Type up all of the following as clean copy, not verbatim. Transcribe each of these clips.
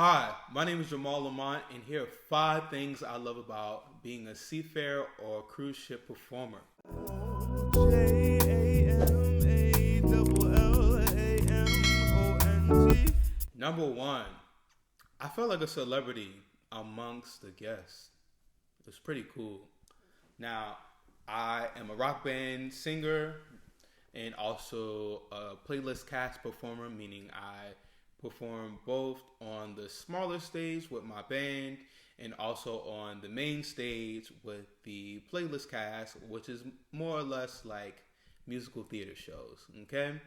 Hi, my name is Lamont, and here are 5 things I love about being a seafarer or cruise ship performer. Number 1, I felt like a celebrity amongst the guests. It's pretty cool. Now, I am a rock band singer and also a playlist cast performer, meaning I perform both on the smaller stage with my band and also on the main stage with the playlist cast, which is more or less like musical theater shows. Okay,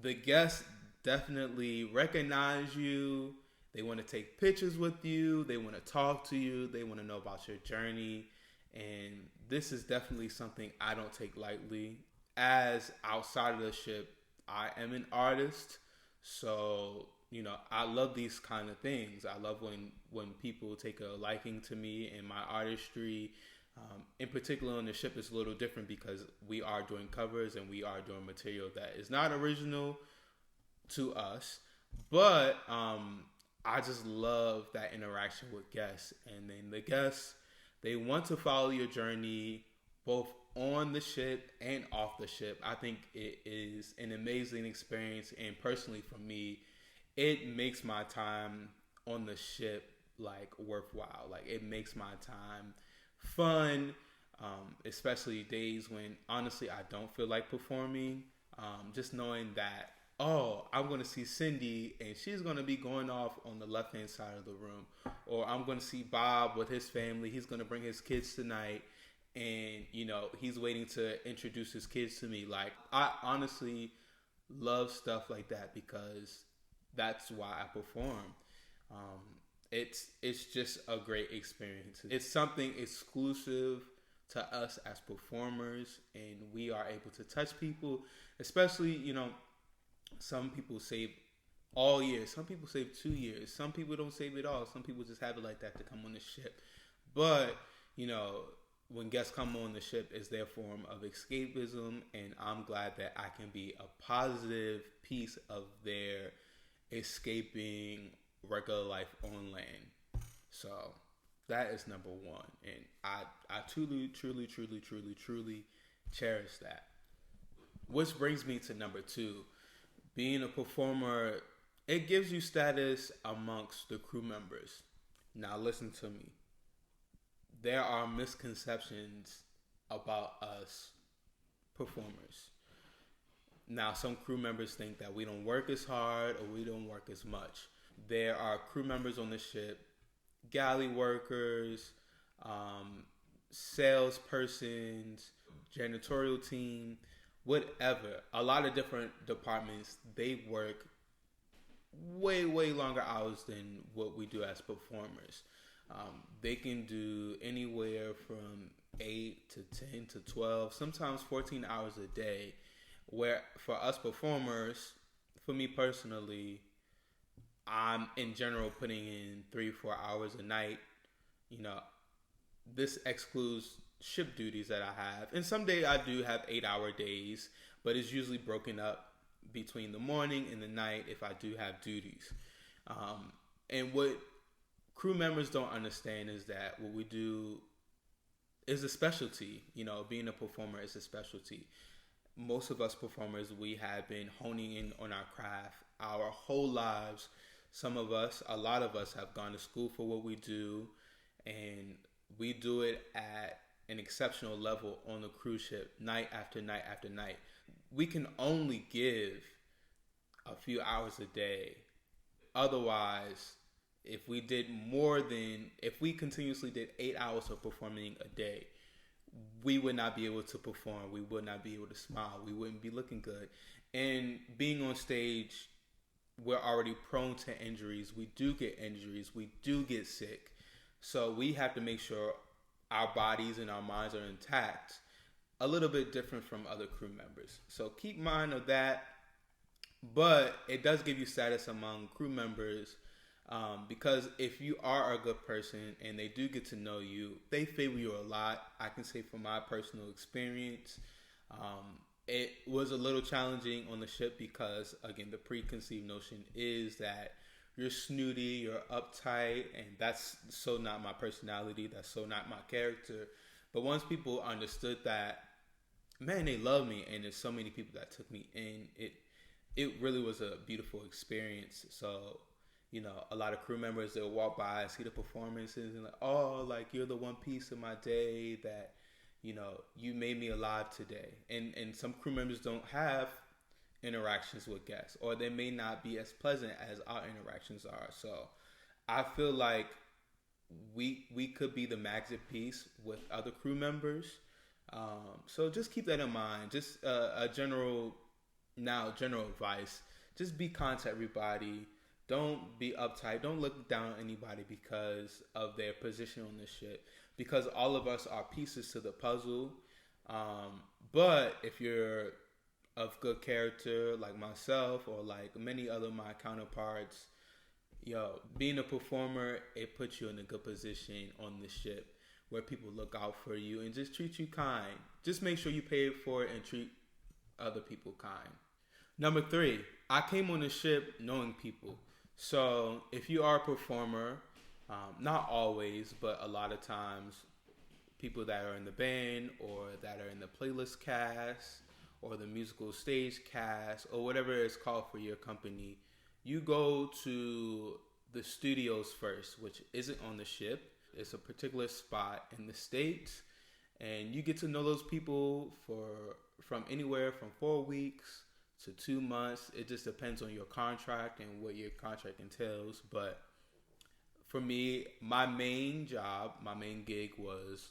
the guests definitely recognize you. They want to take pictures with you. They want to talk to you. They want to know about your journey. And this is definitely something I don't take lightly. As outside of the ship, I am an artist. So, I love these kind of things. I love when people take a liking to me and my artistry. In particular on the ship, it's a little different because we are doing covers and we are doing material that is not original to us. But I just love that interaction with guests. And then the guests, they want to follow your journey both on the ship and off the ship. I think it is an amazing experience, and personally for me, it makes my time on the ship worthwhile. It makes my time fun, especially days when honestly I don't feel like performing. Just knowing that, I'm going to see Cindy and she's going to be going off on the left hand side of the room, or I'm going to see Bob with his family. He's going to bring his kids tonight. And, he's waiting to introduce his kids to me. I honestly love stuff like that because that's why I perform. It's just a great experience. It's something exclusive to us as performers, and we are able to touch people, especially, some people save all year. Some people save 2 years. Some people don't save it all. Some people just have it like that to come on the ship. But, when guests come on the ship, it's their form of escapism, and I'm glad that I can be a positive piece of their escaping regular life on land. So that is number 1, and I truly cherish that. Which brings me to number 2. Being a performer, it gives you status amongst the crew members. Now listen to me. There are misconceptions about us performers. Now, some crew members think that we don't work as hard or we don't work as much. There are crew members on the ship, galley workers, salespersons, janitorial team, whatever. A lot of different departments, they work way longer hours than what we do as performers. They can do anywhere from 8 to 10 to 12, sometimes 14 hours a day. Where for us performers, for me personally, I'm in general putting in 3-4 hours a night. This excludes ship duties that I have. And some days I do have 8-hour days, but it's usually broken up between the morning and the night if I do have duties. And what crew members don't understand is that what we do is a specialty. Being a performer is a specialty. Most of us performers, we have been honing in on our craft our whole lives. A lot of us have gone to school for what we do, and we do it at an exceptional level on the cruise ship, night after night after night. We can only give a few hours a day. Otherwise, if we continuously did 8 hours of performing a day, we would not be able to perform. We would not be able to smile. We wouldn't be looking good. And being on stage, we're already prone to injuries. We do get injuries. We do get sick. So we have to make sure our bodies and our minds are intact. A little bit different from other crew members. So keep mind of that. But it does give you status among crew members. Because if you are a good person and they do get to know you, they favor you a lot. I can say from my personal experience, it was a little challenging on the ship because, again, the preconceived notion is that you're snooty, you're uptight, and that's so not my personality. That's so not my character. But once people understood that, man, they love me, and there's so many people that took me in. It really was a beautiful experience. So, a lot of crew members, they'll walk by and see the performances and like, oh, like you're the one piece of my day that, you made me alive today. And some crew members don't have interactions with guests, or they may not be as pleasant as our interactions are. So I feel like we could be the magic piece with other crew members. So just keep that in mind. Just a general advice. Just be kind to everybody. Don't be uptight. Don't look down on anybody because of their position on the ship. Because all of us are pieces to the puzzle. But if you're of good character like myself or like many other my counterparts, being a performer, it puts you in a good position on the ship where people look out for you and just treat you kind. Just make sure you pay for it and treat other people kind. Number 3, I came on the ship knowing people. So if you are a performer, not always, but a lot of times, people that are in the band or that are in the playlist cast or the musical stage cast or whatever it's called for your company, you go to the studios first, which isn't on the ship. It's a particular spot in the States, and you get to know those people from anywhere from 4 weeks to 2 months. It just depends on your contract and what your contract entails. But for me, my main gig was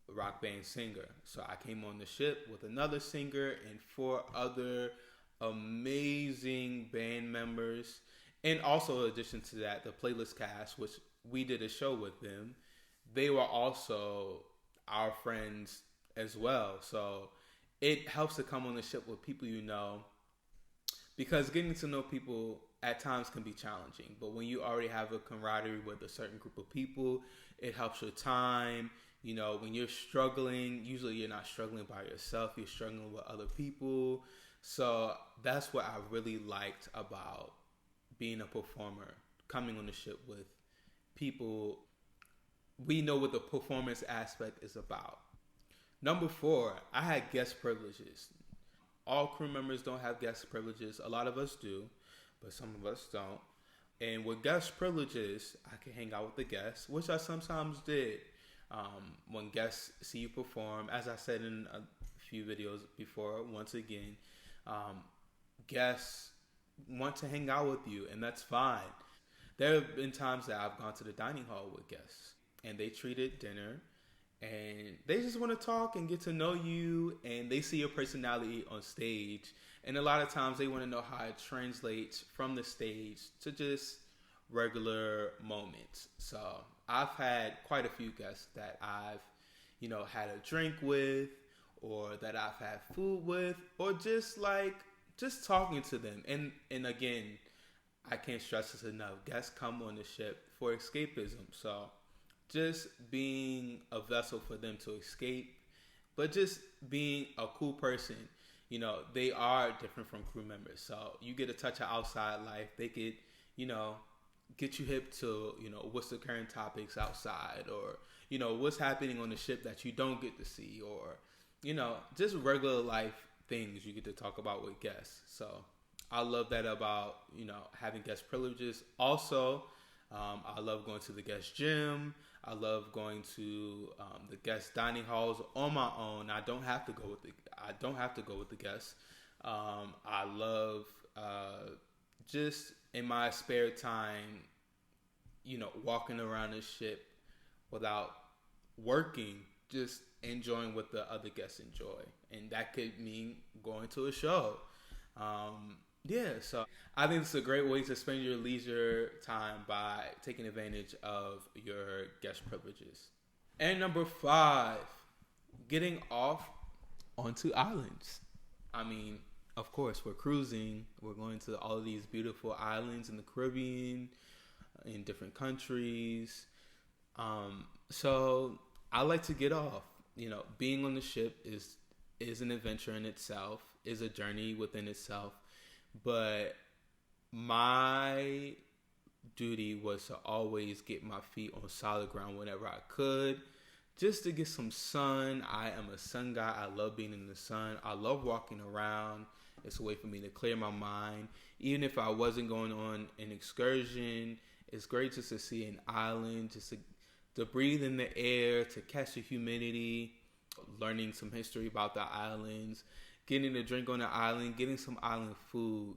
rock band singer. So I came on the ship with another singer and 4 other amazing band members. And also, in addition to that, the playlist cast, which we did a show with them, they were also our friends as well. So it helps to come on the ship with people because getting to know people at times can be challenging. But when you already have a camaraderie with a certain group of people, it helps your time. When you're struggling, usually you're not struggling by yourself, you're struggling with other people. So that's what I really liked about being a performer, coming on the ship with people. We know what the performance aspect is about. Number 4, I had guest privileges. All crew members don't have guest privileges. A lot of us do, but some of us don't. And with guest privileges, I can hang out with the guests, which I sometimes did. When guests see you perform, as I said in a few videos before, once again, guests want to hang out with you, and that's fine. There have been times that I've gone to the dining hall with guests, and they treated dinner, and they just want to talk and get to know you, and they see your personality on stage, and a lot of times they want to know how it translates from the stage to just regular moments. So I've had quite a few guests that I've, had a drink with, or that I've had food with, or just talking to them. And again, I can't stress this enough. Guests come on the ship for escapism. So just being a vessel for them to escape, but just being a cool person. They are different from crew members. So you get a touch of outside life. They could, get you hip to, what's the current topics outside, or, what's happening on the ship that you don't get to see, or, just regular life things you get to talk about with guests. So I love that about, having guest privileges. Also, I love going to the guest gym. I love going to the guest dining halls on my own. I don't have to go with the guests. I love just in my spare time, walking around the ship without working, just enjoying what the other guests enjoy. And that could mean going to a show. So I think it's a great way to spend your leisure time by taking advantage of your guest privileges. And number 5, getting off onto islands. I mean, of course, we're cruising. We're going to all of these beautiful islands in the Caribbean, in different countries. So I like to get off. Being on the ship is an adventure in itself, is a journey within itself. But my duty was to always get my feet on solid ground whenever I could, just to get some sun. I am a sun guy. I love being in the sun. I love walking around. It's a way for me to clear my mind. Even if I wasn't going on an excursion, it's great just to see an island, just to breathe in the air, to catch the humidity, learning some history about the islands, getting a drink on the island, getting some island food,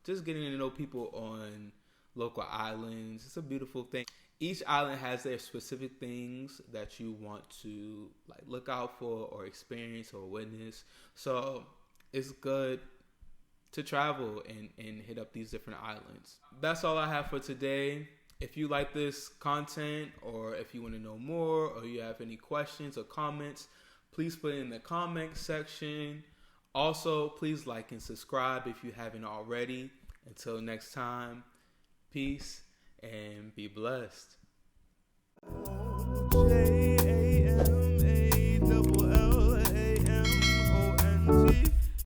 just getting to know people on local islands. It's a beautiful thing. Each island has their specific things that you want to like look out for or experience or witness. So it's good to travel and hit up these different islands. That's all I have for today. If you like this content, or if you want to know more, or you have any questions or comments, please put it in the comment section. Also, please like and subscribe if you haven't already. Until next time, peace and be blessed. JamalLamont